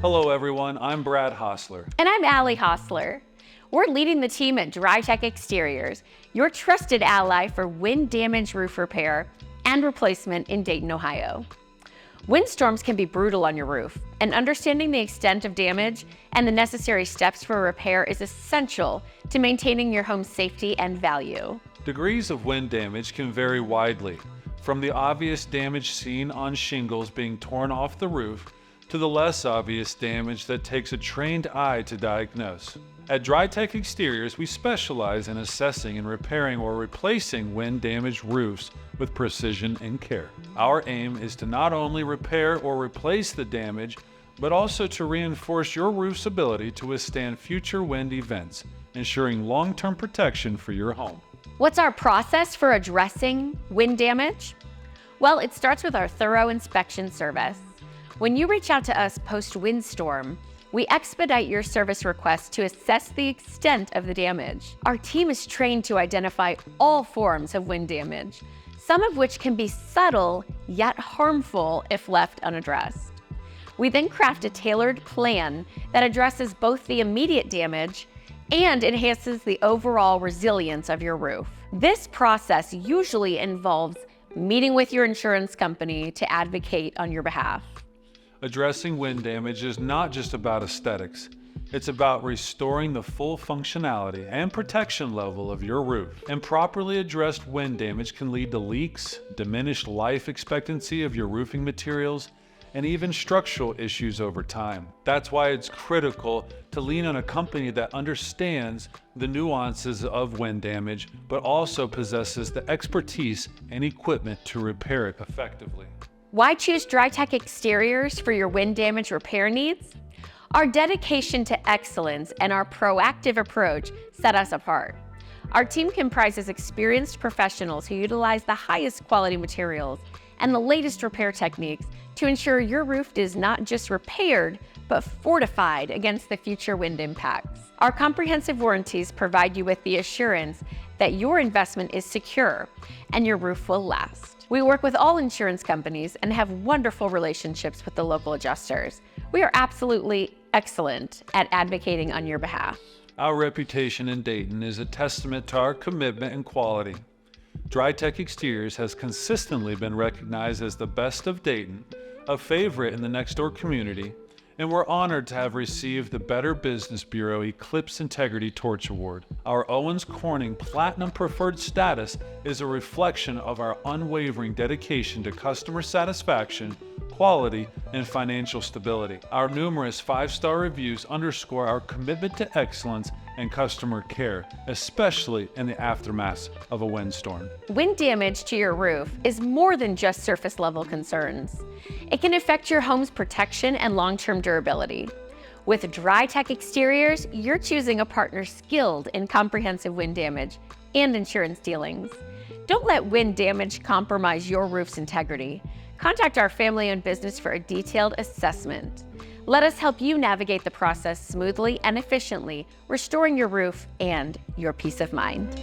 Hello everyone, I'm Brad Hosler. And I'm Allie Hosler. We're leading the team at DryTech Exteriors, your trusted ally for wind damage roof repair and replacement in Dayton, Ohio. Windstorms can be brutal on your roof, and understanding the extent of damage and the necessary steps for repair is essential to maintaining your home's safety and value. Degrees of wind damage can vary widely, from the obvious damage seen on shingles being torn off the roof to the less obvious damage that takes a trained eye to diagnose. At DryTech Exteriors, we specialize in assessing and repairing or replacing wind-damaged roofs with precision and care. Our aim is to not only repair or replace the damage, but also to reinforce your roof's ability to withstand future wind events, ensuring long-term protection for your home. What's our process for addressing wind damage? Well, it starts with our thorough inspection service. When you reach out to us post-windstorm, we expedite your service request to assess the extent of the damage. Our team is trained to identify all forms of wind damage, some of which can be subtle yet harmful if left unaddressed. We then craft a tailored plan that addresses both the immediate damage and enhances the overall resilience of your roof. This process usually involves meeting with your insurance company to advocate on your behalf. Addressing wind damage is not just about aesthetics. It's about restoring the full functionality and protection level of your roof. Improperly addressed wind damage can lead to leaks, diminished life expectancy of your roofing materials, and even structural issues over time. That's why it's critical to lean on a company that understands the nuances of wind damage, but also possesses the expertise and equipment to repair it effectively. Why choose DryTech Exteriors for your wind damage repair needs? Our dedication to excellence and our proactive approach set us apart. Our team comprises experienced professionals who utilize the highest quality materials and the latest repair techniques to ensure your roof is not just repaired, but fortified against the future wind impacts. Our comprehensive warranties provide you with the assurance that your investment is secure and your roof will last. We work with all insurance companies and have wonderful relationships with the local adjusters. We are absolutely excellent at advocating on your behalf. Our reputation in Dayton is a testament to our commitment and quality. DryTech Exteriors has consistently been recognized as the best of Dayton, a favorite in the next door community, and we're honored to have received the Better Business Bureau Eclipse Integrity Torch Award. Our Owens Corning Platinum Preferred status is a reflection of our unwavering dedication to customer satisfaction, quality, and financial stability. Our numerous 5-star reviews underscore our commitment to excellence and customer care, especially in the aftermath of a windstorm. Wind damage to your roof is more than just surface level concerns. It can affect your home's protection and long-term durability. With DryTech Exteriors, you're choosing a partner skilled in comprehensive wind damage and insurance dealings. Don't let wind damage compromise your roof's integrity. Contact our family-owned business for a detailed assessment. Let us help you navigate the process smoothly and efficiently, restoring your roof and your peace of mind.